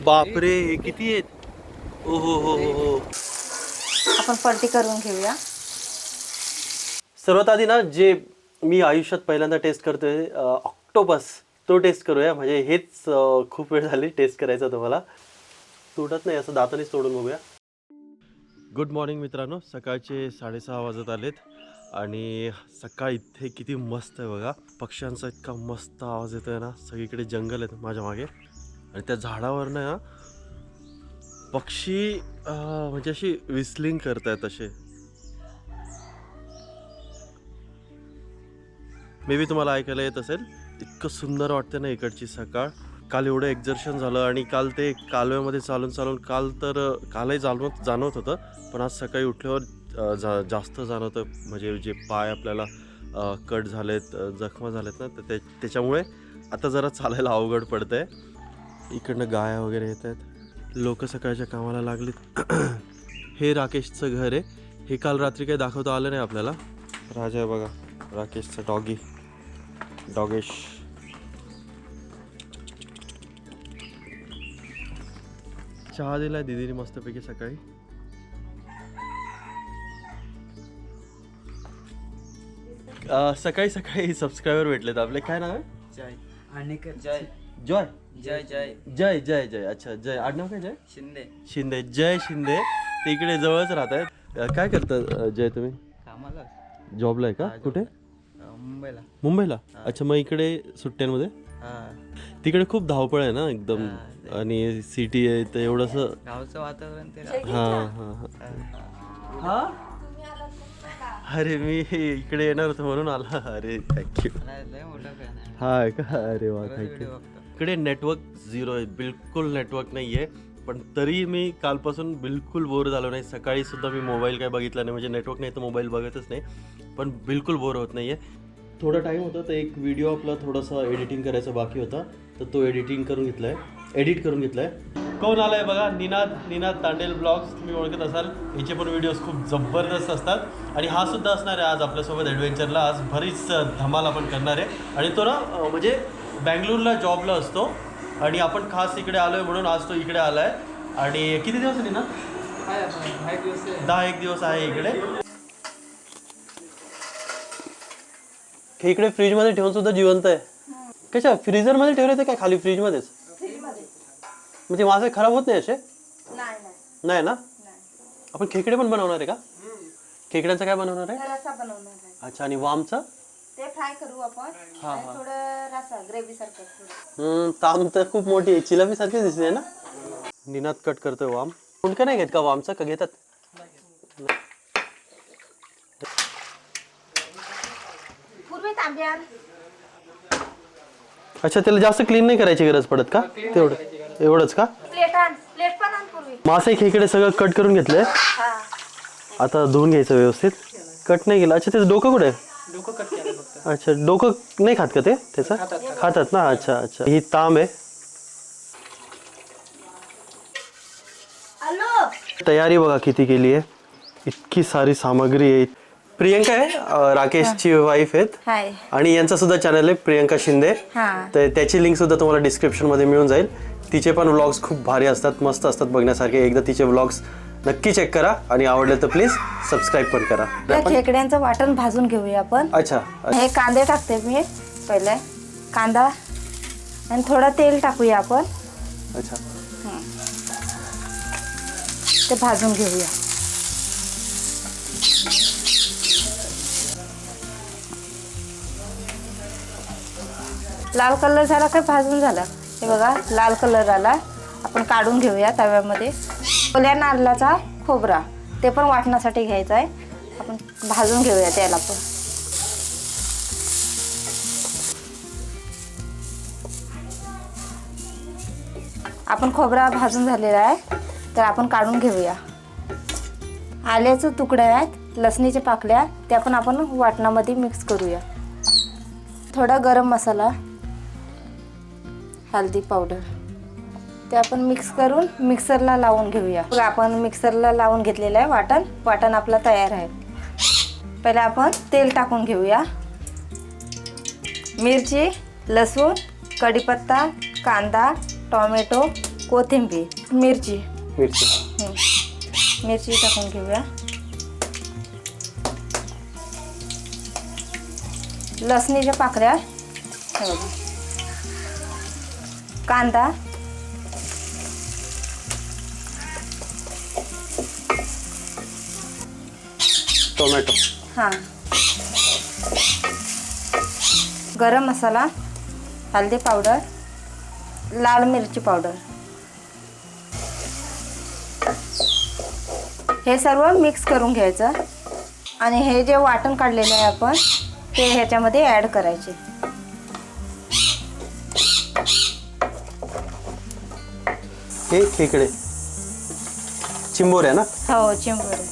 बापरे हे किती आहेत. ओ हो हो हो हो. आपण पलटी करून घेऊया. सर्वात आधी ना जे मी आयुष्यात पहिल्यांदा टेस्ट करतोय ऑक्टोपस तो टेस्ट करूया. म्हणजे हेच खूप वेळ झाली टेस्ट करायचं तुम्हाला. तुटत नाही असं दातानेच तोडून बघूया. गुड मॉर्निंग मित्रांनो. सकाळचे 6:30 वाजत आलेत आणि सकाळ इथे किती मस्त आहे बघा. पक्ष्यांचा इतका मस्त आवाज येतोय ना. सगळीकडे जंगल आहेत माझ्या मागे आणि त्या झाडावर ना पक्षी म्हणजे अशी विस्लिंग करतायत असे. मे बी तुम्हाला ऐकायला येत असेल. इतकं सुंदर वाटतं ना इकडची सकाळ. काल एवढं एक्झर्शन झालं आणि काल ते कालव्यामध्ये चालून चालून कालही जाणवत होतं. पण आज सकाळी उठल्यावर जास्त जाणवतं. म्हणजे जे पाय आपल्याला कट झालेत, जखमा झालेत ना, तर त्याच्यामुळे आता जरा चालायला अवघड पडतंय. इकडनं गाया वगैरे येत आहेत. लोक सकाळच्या कामाला लागलीत. हे राकेशचं घर आहे. हे काल रात्री काही दाखवता आलं नाही आपल्याला. राजा आहे बघा, राकेशचा डॉगेश. चहा दिलाय दीदीने मस्तपैकी सकाळी. सकाळी सकाळी सबस्क्रायबर भेटलेत आपले. काय नाव आहे? जय अनिकेत. जय जॉय. जय जय जय जय जय. अच्छा जय. आडनाव काय? जय शिंदे. जय शिंदे. ते इकडे जवळच राहत आहेत. काय करता जय तुम्ही? कामाला जॉबला आहे का? कुठे? मुंबईला. अच्छा, मग इकडे सुट्ट्यांमध्ये? तिकडे खूप धावपळ आहे ना एकदम. आणि सिटी आहे तर एवढंसं गावचं वातावरण ते. हा. अरे मी इकडे येणार होतो म्हणून आला. अरे थँक्यू. हा का? अरे वा थँक्यू. इकडे नेटवर्क झिरो आहे, बिलकुल नेटवर्क नाही आहे. पण तरी मी कालपासून बिलकुल बोर झालो नाही. सकाळी सुद्धा मी मोबाईल काय बघितला नाही. म्हणजे नेटवर्क नाही तर मोबाईल बघतच नाही. पण बिलकुल बोर होत नाही आहे. थोडा टाईम होता तर एक व्हिडिओ आपला थोडासा एडिटिंग करायचा बाकी होता, तर तो एडिट करून घेतला आहे. कोण आलं आहे बघा? निनाद तांडेल ब्लॉग्स. तुम्ही ओळखत असाल. याचे पण व्हिडिओज खूप जबरदस्त असतात आणि हा सुद्धा असणार आहे आज आपल्यासोबत ॲडव्हेंचरला. आज बरीच धमाल आपण करणार आहे. आणि तो ना म्हणजे बँगलोरला जॉबला असतो आणि आपण खास इकडे आलो आहे म्हणून आज तो इकडे आला आहे. आणि किती दिवस आहे ना? 10 दिवस आहे इकडे. हे इकडे फ्रीजमध्ये ठेवून सुद्धा जिवंत आहे. कशा फ्रीजरमध्ये ठेवले ते काय खाली फ्रीजमध्येच? म्हणजे मासे खराब होत नाही असे? नाही ना. आपण खेकडे पण बनवणार आहे का? खेकड्यांचं काय बनवणार आहे? रस्सा बनवणार आहे. अच्छा, आणि वामचं? ते फ्राय करू आपण. थोडं रस्सा ग्रेव्ही सारखं. ताम तर खूप मोठी आहे, चिलापी सारखी दिसते ना. निनाद कट करतोय वाम. कोणतं नाही घेत का वामचं? का घेतात? पूर्वी तांब्या. अच्छा, त्याला जास्त क्लीन नाही करायची गरज पडत का? एवढंच का? प्लेट पण आण पूर्वी. मासे खेकडे सगळं कट करून घेतलंय. आता धुवून घ्यायचं व्यवस्थित. कट नाही केलं. अच्छा, त्याचं डोकं कुठे आहे? डोकं कट केलं फक्त. अच्छा, डोकं नाही खात का ते त्याचं? खातात ना. अच्छा. ही तांब आहे. तयारी बघा किती केली आहे. इतकी सारी सामग्री आहे. प्रियंका आहे, राकेशची वाईफ आहेत. आणि यांचा सुद्धा चॅनल आहे प्रियंका शिंदे. तर त्याची लिंक सुद्धा तुम्हाला डिस्क्रिप्शन मध्ये मिळून जाईल. तिचे पण व्लॉग्स खूप भारी असतात, मस्त असतात बघण्यासारखे. एकदा तिचे व्लॉग्स नक्की चेक करा आणि आवडले तर प्लीज सबस्क्राईब पण करा. खेकड्यांचं वाटण भाजून घेऊया आपण. अच्छा. हे कांदे टाकते मी पहिले. कांदा आणि थोडं तेल टाकूया आपण. अच्छा. ते भाजून घेऊया. लाल कलर झाला काय भाजून झाला? हे बघा लाल कलर आला. आपण काढून घेऊया तव्यामध्ये. ओल्या नारळाचा खोबरा ते पण वाटण्यासाठी घ्यायचं आहे. आपण भाजून घेऊया त्याला पण. आपण खोबरा भाजून झालेला आहे तर आपण काढून घेऊया. आल्याचे तुकडे आहेत, लसणीच्या पाकळ्या त्या पण आपण वाटणामध्ये मिक्स करूया. थोडा गरम मसाला, हळदी पावडर ते आपण मिक्स करून मिक्सरला लावून घेऊया. आपण मिक्सरला लावून घेतलेलं आहे वाटण आपला तयार आहे. पहिले आपण तेल टाकून घेऊया. मिरची, लसूण, कढीपत्ता, कांदा, टोमॅटो कोथिंबीर, मिरची. मिरची. मिरची टाकून घेऊया. लसणीच्या पाकळ्या, हे बघा. कांदा, टोमॅटो. हां, गरम मसाला, हळदी पावडर, लाल मिरची पावडर. हे सर्व मिक्स करून घ्यायचं आणि हे जे वाटण काढलेलं आहे आपण ते ह्याच्यामध्ये ॲड करायचे. हे इकडे चिंबोऱ्या ना. हो, चिंबोरे.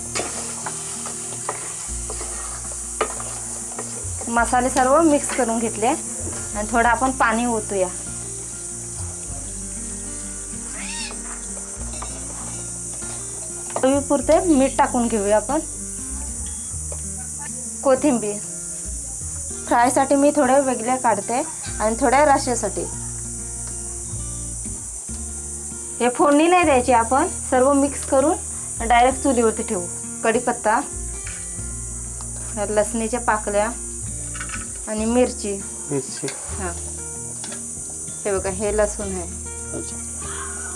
मसाले सर्व मिक्स करून घेतले आणि थोडं आपण पाणी ओतूया. चवीपुरते मीठ टाकून घेऊया आपण. कोथिंबीर फ्रायसाठी मी थोड्या वेगळ्या काढते आणि थोड्या रश्श्यासाठी. हे फोडणी नाही द्यायची, आपण सर्व मिक्स करून डायरेक्ट चुलीवरती ठेवू. कढीपत्ता, लसणीच्या पाकळ्या आणि मिरची. हां, हे बघा, हे लसूण आहे. अच्छा,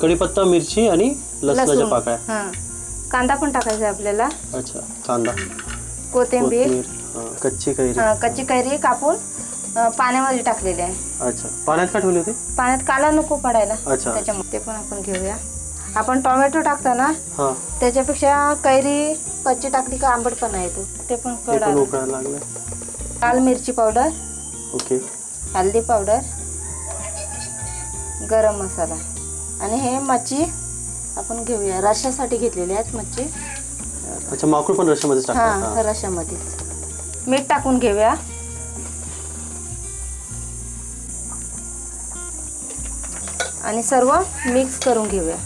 कढीपत्ता, मिरची आणि लसणाच्या पाकळ्या. हां, कांदा पण टाकायचा आहे आपल्याला. अच्छा, कांदा, कोथिंबीर, कच्ची कैरी. कच्ची कैरी कापून पाण्यामध्ये टाकलेली आहे. अच्छा, पाण्यात का ठेवली होती? पाण्यात काला नको पडायला. अच्छा, त्याच्यामुळे ते पण आपण घेऊया. आपण टोमॅटो टाकताना हां, त्याच्यापेक्षा कैरी कच्ची टाकली का आंबटपणा येतो. ते पण उकळायला लागलं. लाल मिरची पावडर, ओके, हळदी पावडर, गरम मसाला आणि हे मच्छी आपण घेऊया. रश्श्यासाठी घेतलेली आहेत मच्छी. अच्छा, माकूड पण रश्श्यामध्ये टाकतात. हां, रश्श्यामध्ये. मीठ टाकून घेऊया. आणि सर्व मिक्स करून घेऊया.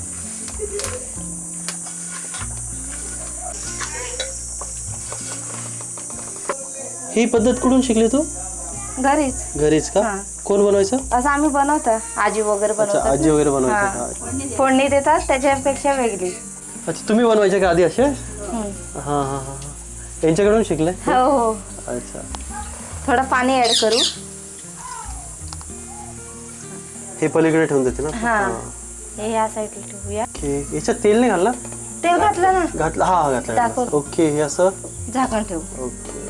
ही पद्धत कुठून शिकली तू? घरीच का? हां. कोण बनवायचं? असं आम्ही बनवतो, आजी वगैरे अच्छा, बनवतात. आजी वगैरे बनवायचं. फोडणी देतात त्याच्यापेक्षा वेगळी. अच्छा, तुम्ही बनवायचे का आधी असे? हं. हां हां हां, यांच्याकडून शिकले? हो हो. अच्छा, थोडं पाणी ऍड करू. हे पलीकडे ठेवून देते ना. हां, हे या साईडला ठेवूया. ओके, याच्यात तेल नाही घालणार? तेल घातलं ना, घातलं. हा, घातलं. टाकून. ओके, हे असं झाकण ठेवू. ओके,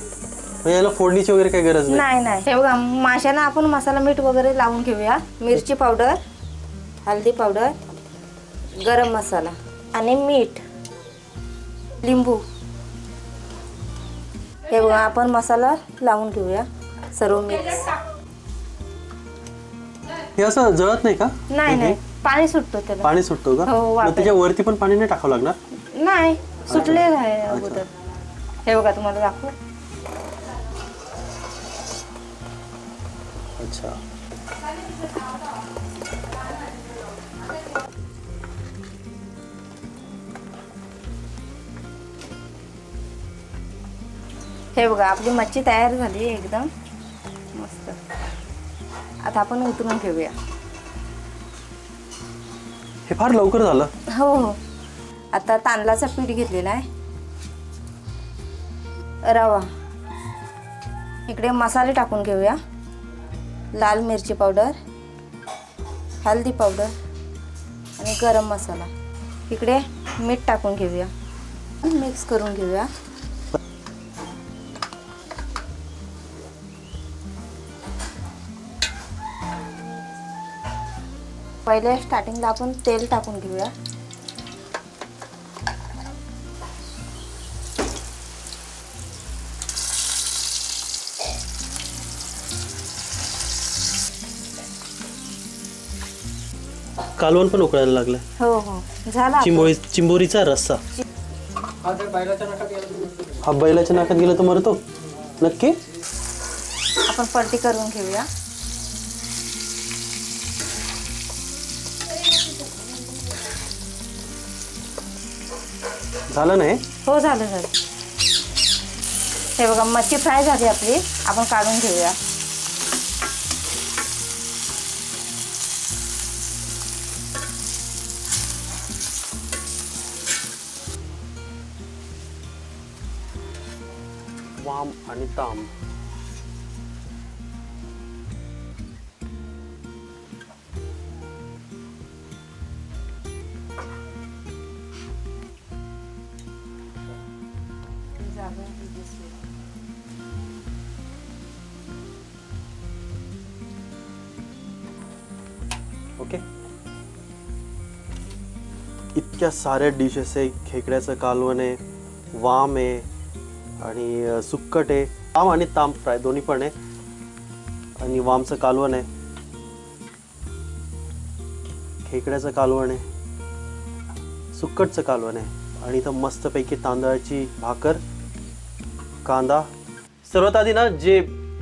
म्हणजे याला फोडणीची वगैरे काही गरज नाही. नाही नाही, हे बघा, माशांना आपण मसाला मीठ वगैरे लावून घेऊया. मिरची पावडर, हळदी पावडर, गरम मसाला आणि मीठ, लिंबू. हे बघा, आपण मसाला लावून घेऊया सर्व मिक्स. हे असं जळत नाही का? नाही नाही, पाणी सुटतो त्याला. पाणी सुटतो का? हो, मग त्याच्या वरती पण पाणी नाही टाकावं लागणार? नाही, सुटलेलं आहे अगोदर. हे बघा, तुम्हाला दाखवू. अच्छा, हे बघा, आपली मच्छी तयार झाली एकदम मस्त. आता आपण उतरून घेऊया. हे फार लवकर झालं. हो हो. आता तांदळाचं पीठ घेतलेलं आहे. रवा, इकडे मसाले टाकून घेऊया. लाल मिरची पावडर, हळदी पावडर आणि गरम मसाला. इकडे मीठ टाकून घेऊया. मिक्स करून घेऊया. पहिले स्टार्टिंगला आपण तेल टाकून घेऊया. कालवण पण उकळायला लागलं. हो हो, झाला. चिंबोरीचा रस्सा. हा बैलाच्या नाकात गेला तर मरतो नक्की. आपण पलटी करून घेऊया. झालं नाही? हो, झालं झालं. हे बघा, मच्छी फ्राय झाली आपली. आपण काढून घेऊया. वाम आणि ताम. ओके. इतक्या साऱ्या डिशेस आहे. खेकड्याचं कालवण आहे, वाम आहे आणि सुक्कट आहे. वाम आणि ताम फ्राय दोन्ही पण आहे आणि वामचं कालवण आहे, खेकड्याचं कालवण आहे, सुक्कटचं कालवण आहे आणि इथं मस्तपैकी तांदळाची भाकर, कांदा. सर्वात आधी ना जे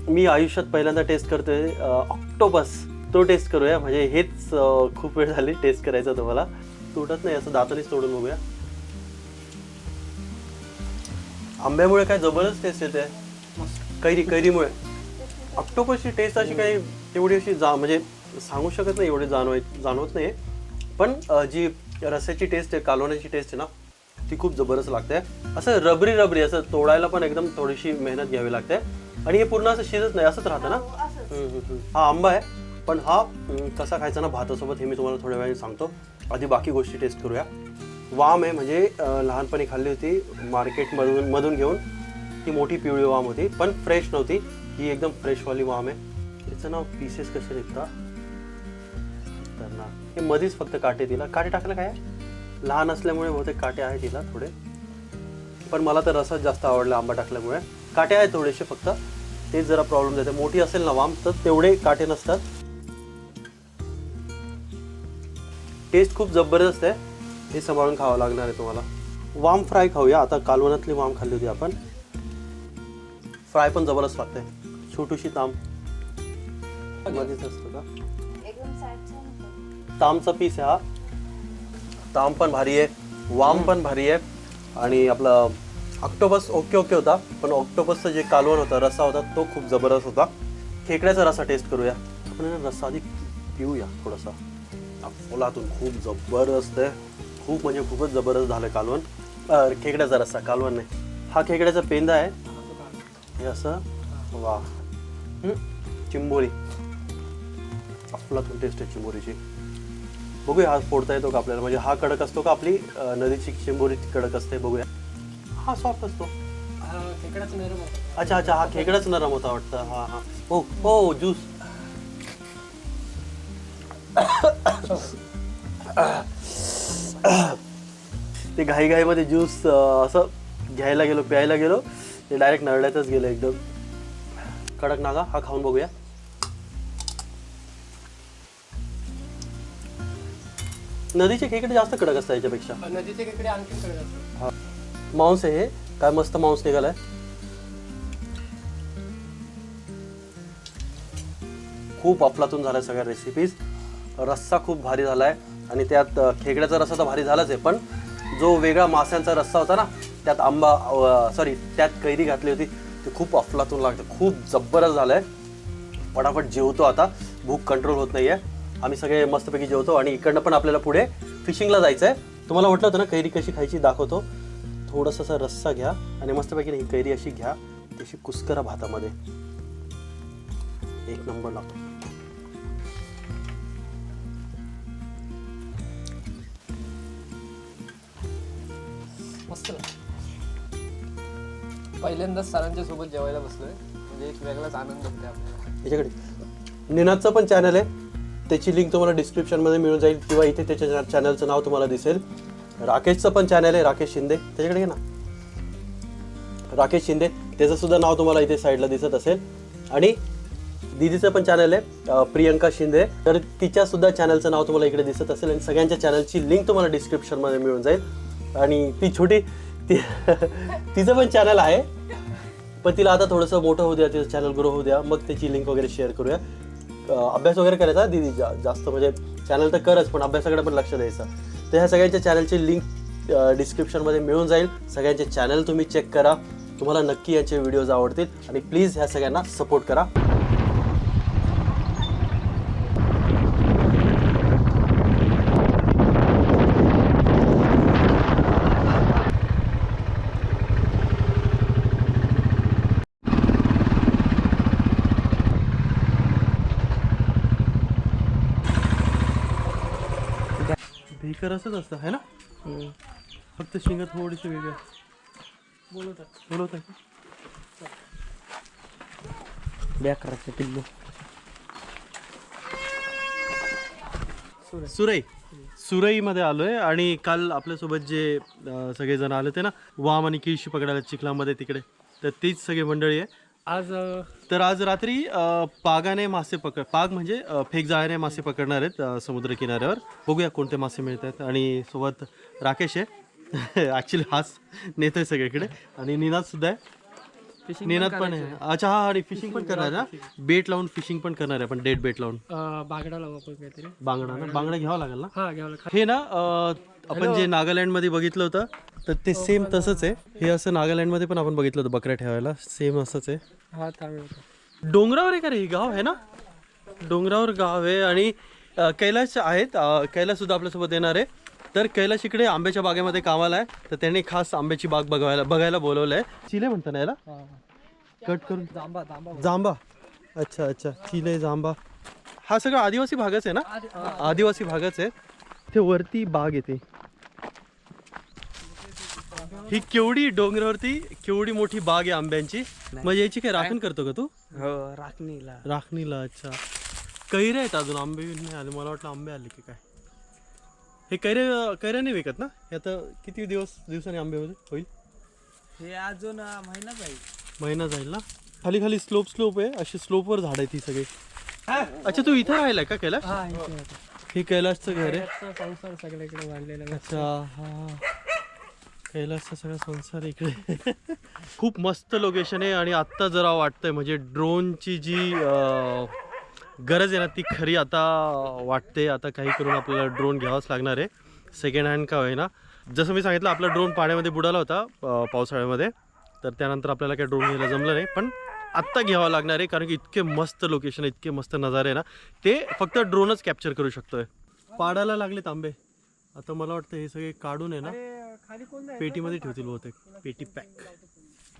मी आयुष्यात पहिल्यांदा टेस्ट करतोय ऑक्टोपस, तो टेस्ट करूया. म्हणजे हेच खूप वेळ झाली टेस्ट करायचं तुम्हाला. तुटत नाही, असं दातानेच तोडून बघूया. आंब्यामुळे काय जबरदस्त टेस्ट येते. कैरीमुळे ऑक्टोपसची टेस्ट अशी काही तेवढी अशी म्हणजे सांगू शकत नाही, एवढी जाणवत नाही. पण जी रस्याची टेस्ट आहे, कालवण्याची टेस्ट आहे ना, ती खूप जबरदस्त लागते. असं रबरी असं तोडायला पण एकदम थोडीशी मेहनत घ्यावी लागते. आणि हे पूर्ण असं शिजत नाही, असंच राहतं ना. हा आंबा आहे, पण हा कसा खायचा ना भातासोबत हे मी तुम्हाला थोड्या वेळाने सांगतो. आधी बाकी गोष्टी टेस्ट करूया. वाम आहे, म्हणजे लहानपणी खाल्ली होती मार्केटमधून घेऊन. ती मोठी पिवळी वाम होती, पण फ्रेश नव्हती. ही एकदम फ्रेशवाली वाम आहे. त्याचं नाव पीसेस कसे निघतात हे मध्येच फक्त काटे. तिला काटे टाकलं काय, लहान असल्यामुळे बहुतेक काटे आहे तिला थोडे, पण मला तर रसाच जास्त आवडला आंबा टाकल्यामुळे. काटे आहेत थोडेसे फक्त, तेच जरा प्रॉब्लेम देते. मोठी असेल ना वाम तर तेवढे काटे नसतात. टेस्ट खूप जबरदस्त आहे. हे सांभाळून खावं लागणार आहे तुम्हाला. वाम फ्राय खाऊया. आता कालवनातली वाम खाल्ली होती आपण, फ्राय पण जबरदस्त लागते. छोटीशी ताम मध्येच असतो का, तामचा पीस आहे हा. ताम पण भारी आहे, वाम पण भारी आहे. आणि आपला ऑक्टोपस ओके होता, पण ऑक्टोपसचं जे कालवण होता, रस्सा होता, तो खूप जबरदस्त होता. खेकड्याचा रस्सा टेस्ट करूया आपण. रस्सा आधी पिऊया थोडासा. अफोलातून खूप जबरदस्त आहे, खूप म्हणजे खूपच जबरदस्त झालं कालवण. खेकड्याचा रस्सा, कालवण नाही. हा खेकड्याचा पेंदा आहे हे असं. वा, चिंबोरी, अफलातून टेस्ट आहे चिंबोरीची. बघूया हा फोडता येतो का आपल्याला. म्हणजे हा कडक असतो का, आपली नदीची चिंबोरी कडक असते. बघूया. हा सॉफ्ट असतो. अच्छा, हा खेकडाच नरम होता वाटतं. हा हो ज्यूस. ते घाईमध्ये ज्यूस असं घ्यायला गेलो, प्यायला गेलो, ते डायरेक्ट नरड्यातच गेलं एकदम. कडक नागा. हा खाऊन बघूया. नदीचे खेकडे जास्त कडक असतात याच्यापेक्षा. नदीचे खेकडे आणखी कडक असतात. मांस आहे हे, काय मस्त मांस निघालाय. खूप अफलातून झालाय सगळ्या रेसिपीज. रस्सा खूप भारी झालाय आणि त्यात खेकड्याचा रस्सा तर भारी झालाच आहे, पण जो वेगळा माशांचा रस्सा होता ना, त्यात त्यात कैरी घातली होती, ते खूप अफलातून लागतं. खूप जबरदस्त झालंय. पटापट जेवतो आता, भूक कंट्रोल होत नाहीये. आम्ही सगळे मस्तपैकी जेवतो आणि इकडनं पण आपल्याला पुढे फिशिंगला जायचं आहे. तुम्हाला वाटलं होतं ना कैरी कशी खायची, दाखवतो. थोडंसं असा रस्सा घ्या आणि मस्तपैकी ही कैरी अशी घ्या, त्याची कुस्करा भातामध्ये, एक नंबर लागतो. मस्त. पहिल्यांदाच सरांच्या सोबत जेवायला बसलोय, म्हणजे एक वेगळाच आनंद होतो आपल्याला. याच्याकडे निनादचं पण चॅनल आहे, त्याची लिंक तुम्हाला डिस्क्रिप्शनमध्ये मिळून जाईल किंवा इथे त्याच्या चॅनलचं नाव तुम्हाला दिसेल. राकेशचं पण चॅनल आहे, राकेश शिंदे, त्याच्याकडे घे ना, राकेश शिंदे, त्याचं सुद्धा नाव तुम्हाला इथे साईडला दिसत असेल. आणि दीदीचं पण चॅनल आहे प्रियंका शिंदे, तर तिच्या सुद्धा चॅनलचं नाव तुम्हाला इकडे दिसत असेल. आणि सगळ्यांच्या चॅनलची लिंक तुम्हाला डिस्क्रिप्शनमध्ये मिळून जाईल. आणि ती छोटी तिचं पण चॅनल आहे, पण तिला आता थोडंसं मोठं होऊ द्या, तिचं चॅनल ग्रो होऊ द्या, मग त्याची लिंक वगैरे शेअर करूया. अभ्यास वगैरे करायचा दीदी जास्त, म्हणजे चॅनल तर करच, पण अभ्यासाकडे पण लक्ष द्यायचं. तर ह्या सगळ्यांच्या चॅनलची लिंक डिस्क्रिप्शनमध्ये मिळून जाईल. सगळ्यांचे चॅनल तुम्ही चेक करा, तुम्हाला नक्की याचे व्हिडिओज आवडतील. आणि प्लीज ह्या सगळ्यांना सपोर्ट करा. भेकर असंच असतं है ना, फक्त शिंग थोडीशी वेगळं बोलवत आहे. बेकराचं पिल्लू सुरईमध्ये आलोय आणि काल आपल्यासोबत जे सगळेजण आले होते ना वाम आणि किळशी पकडायला चिखलामध्ये तिकडे, तर तीच सगळी मंडळी आहे आज रात्री पागाने मासे पाग म्हणजे फेकजाळ्याने मासे पकडणार आहेत समुद्र किनाऱ्यावर. बघूया कोणते मासे मिळत आहेत. आणि सोबत राकेश आहे ॲक्च्युली हाच नेतोय सगळीकडे, आणि निनाद सुद्धा आहे. निनाद पण आहे. अच्छा हा, आणि फिशिंग पण करणार ना, बेट लावून फिशिंग पण करणार आहे आपण, डेट बेट लावून. बांगडा लावू आपण काहीतरी. बांगडा घ्यावा लागेल ना. हा घ्यावं लागेल. हे ना आपण जे नागालँडमध्ये बघितलं होतं तर ते सेम तसंच आहे. हे असं नागालँडमध्ये पण आपण बघितलं होतं बकऱ्या ठेवायला, सेम असंच आहे. हा तामिळ डोंगरावर आहे का रे हे गाव आहे ना, डोंगरावर गाव आहे. आणि कैलाश आहेत, कैलाश सुद्धा आपल्यासोबत येणार आहे. तर कैलाश इकडे आंब्याच्या बागेमध्ये कामाला आहे, तर त्यांनी खास आंब्याची बाग बघायला बोलवलं आहे. चिले म्हणता ना याला, कट करून जांबा. अच्छा चिले जांबा, हा सगळा आदिवासी भागच आहे ना, आदिवासी भागच आहे. ते वरती बाग येते ही, केवढी डोंगरावरती केवढी मोठी बाग आहे आंब्यांची. मग याची काय राखण करतो का तू? राखणीला. अच्छा, कैरे आहेत अजून, आंबे नाही आले. मला वाटलं आंबे आले की काय. हे कैऱ्याने विकत ना, हे आता किती दिवसांनी आंबे होईल? हे अजून महिना जाईल ना. खाली स्लोप आहे, अशी स्लोपवर झाड आहेत ही सगळी. अच्छा, तू इथं राहिलाय का कैलाश? हे कैलाशचं घर आहे. संसार सगळ्याकडे बांधलेला. अच्छा हा, कैलाशचा सगळा संसार इकडे. खूप मस्त लोकेशन आहे. आणि आत्ता जरा वाटतंय म्हणजे ड्रोनची जी गरज आहे ना ती खरी आता वाटते. आता काही करून आपल्याला ड्रोन घ्यावाच लागणार आहे, सेकंड हँड का होईना. जसं मी सांगितलं आपला ड्रोन पाण्यामध्ये बुडाला होता पावसाळ्यामध्ये, तर त्यानंतर आपल्याला काही ड्रोन घ्यायला जमलं नाही. पण आत्ता घ्यावं लागणार आहे, कारण की इतके मस्त लोकेशन, इतके मस्त नजारे आहे ना, ते फक्त ड्रोनच कॅप्चर करू शकतोय. पाडायला लागलेत आंबे. आता मला वाटतं हे सगळे काढून आहे ना पेटीमध्ये ठेवतील बहुतेक, पेटी पॅक.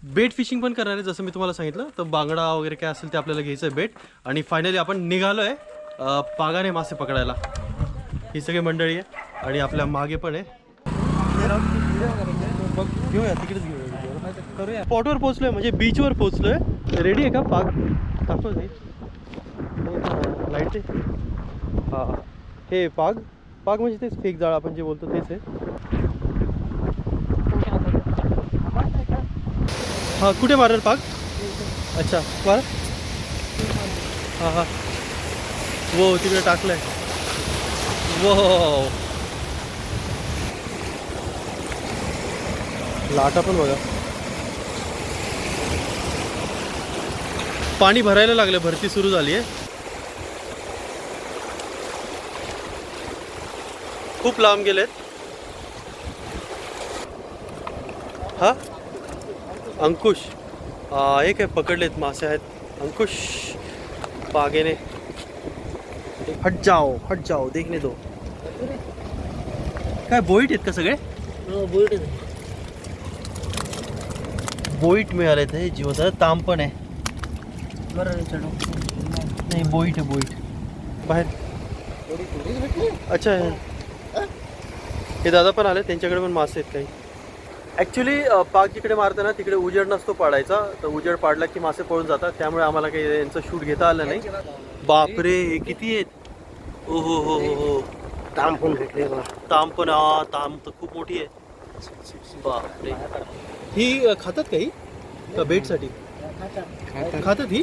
बेट फिशिंग पण करणार आहे जसं मी तुम्हाला सांगितलं. तर बांगडा वगैरे काय असेल ते आपल्याला घ्यायचं आहे बेट. आणि फायनली आपण निघालो आहे पागाने मासे पकडायला. ही सगळी मंडळी आहे आणि आपल्या मागे पण आहे. घेऊया तिकडेच घेऊया, स्पॉटवर पोहोचलोय म्हणजे बीचवर पोहोचलोय. रेडी आहे का पाग? दाखव लाईट. हां हे पाग म्हणजे तेच फेक जाळ आपण जे बोलतो तेच आहे. हां कुठे मारेल पाग? अच्छा मार. हां वो तिकडे टाकलंय. वो लाटा पण बघा, पाणी भरायला लागलं, भरती सुरू झाली आहे. खूप लांब गेलेत. हा अंकुश, हे काय पकडलेत मासे आहेत. अंकुश पागेने. हट जाओ देखने दो. काय बोईट आहेत का सगळे? बोईट मिळाले ते जिवंत. ताम पण आहे. नाही बोईट आहे, बोईट बाहेर. अच्छा हे दादा पण आले, त्यांच्याकडे पण मासे आहेत काही. ॲक्च्युली पाग जिकडे मारताना तिकडे उजेड नसतो पाडायचा, तर उजेड पाडला की मासे पळून जातात. त्यामुळे आम्हाला काही यांचं शूट घेता आलं नाही. बापरे हे किती आहेत. ओ हो ताम पण भेटले. ताम तर खूप मोठी आहे. बापरे ही खातात काही का बेटसाठी खातात? ही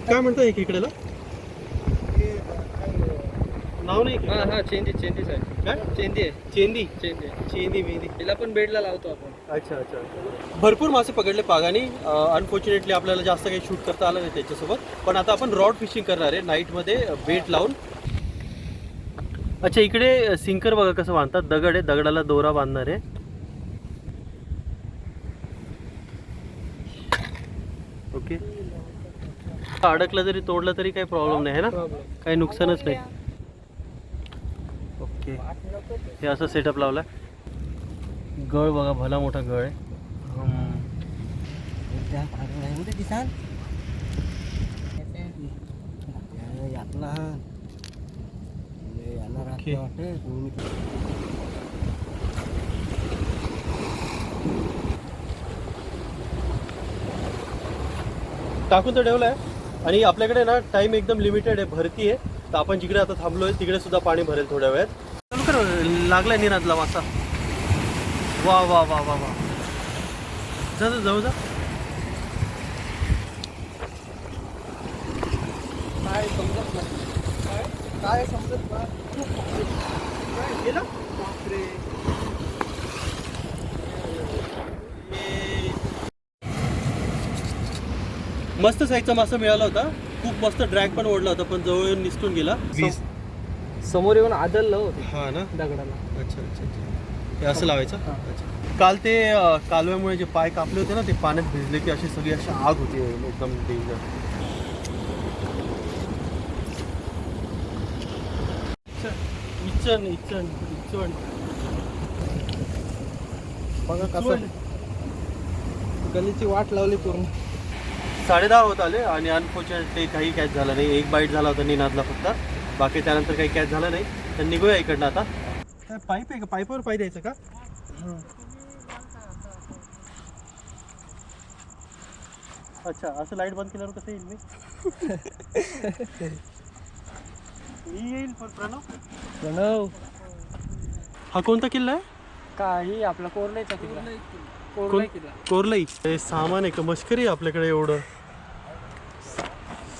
काय म्हणतात एक इकडेला नाव नाही? चेंदी आहे. काय चेंदी मेहंदी, तिला पण बेडला लावतो आपण. अच्छा भरपूर मासे पकडले पागाने. अनफॉर्च्युनेटली आपल्याला जास्त काही शूट करता आलं नाही त्याच्यासोबत. पण आता आपण रॉड फिशिंग करणार आहे नाईटमध्ये बेट लावून. अच्छा इकडे सिंकर बघा कसं बांधतात. दगड आहे, दगडाला दोरा बांधणार आहे. ओके अडकलं जरी तोडलं तरी काही प्रॉब्लेम नाही आहे ना, काही नुकसानच नाही. ओके हे असं सेटअप लावला. गळ बघा भला मोठा गळ आहे. ओके टाकून तर ठेवलं आहे आणि आपल्याकडे ना टाइम एकदम लिमिटेड आहे, भरती आहे. तर आपण जिकडे आता थांबलोय तिकडे सुद्धा पाणी भरेल थोड्या वेळात. चालू कर, लागलाय निनादला मासा. वा वा वा वा वा, जा जा जाऊ जा. काय समजत नाही, काय समजत नाही. गेला मस्त साईजचा मासा मिळाला होता, खूप मस्त ड्रॅग पण ओढला होता, पण जवळ येऊन निसटून गेला. समोर येऊन आदळलं होतं हा ना, दगडाला. अच्छा अच्छा अच्छा, हे असं लावायचं. अच्छा. काल ते कालव्यामुळे जे पाय कापले होते ना, ते पाण्यात भिजले की अशी सगळी अशी आग होती एकदम डेंजर. इचन इचन इचवण बघा कसं गलीची वाट लावली पूर्ण. 10:30 होत आले आणि अनफॉर्च्युनेटली काही कॅच झाला नाही. एक बाईट झाला होता निनादला फक्त, बाकी त्यानंतर काही कॅच झालं नाही. तर निघूया इकडनं आता. काय पाईप आहे का, पाईपावर पाय द्यायचं का? अच्छा, असं लाईट बंद केल्यावर कसं येईल मी? येईल पण प्रणव. हा कोणता किल्ला आहे? काही आपला कोरलाईचा किल्ला. कोरलाई किल्ला. कोरलाई. हे सामान आहे का, मस्करी आहे आपल्याकडे एवढं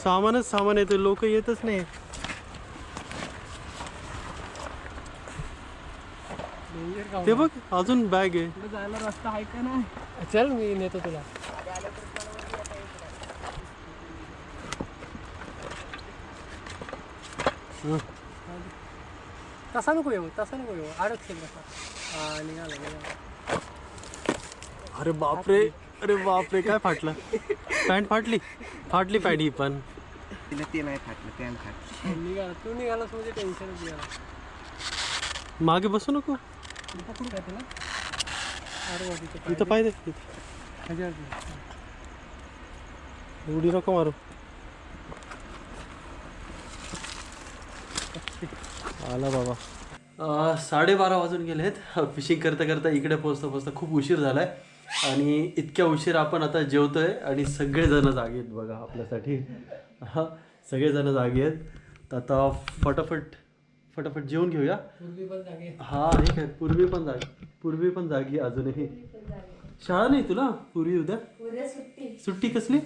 सामानच सामान येतं, लोक येतच नाही. ते बघ अजून बॅग आहे. पुढे जायला रस्ता आहे का नाही? चल मी नेतो तुला. तसा नको येऊ, तसा नको येऊ, अडकशील तसा. हा निघाला. अरे बापरे, अरे बापरे, काय फाटलं? पॅन्ट फाटली पॅन्ट ही पण. ते नाही फाटलं, पॅन्ट फाटलं. निघाला तू, निघालास म्हणजे टेन्शनच निघाला. मागे बसू नको. पकडू काय तुला? अरे इथं पाहिजे, उडी नको मारू. आला बाबा. 12:30 वाजून गेलेत. फिशिंग करता करता इकडे पोचता खूप उशीर झालाय आणि इतक्या उशीर आपण आता जेवतोय आणि सगळेजण जागे आहेत बघा आपल्यासाठी. सगळेजण जागे आहेत. तर आता फटाफट जेवून घेऊया. हा ठीक आहे, पूर्वी पण जागी अजूनही. शाळा नाही तुला पूर्वी? उद्या सुट्टी कसली?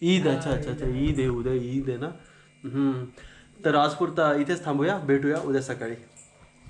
ईद. अच्छा अच्छा अच्छा, ईद आहे उद्या, ईद आहे ना. तर आज पुरता इथेच थांबूया, भेटूया उद्या सकाळी.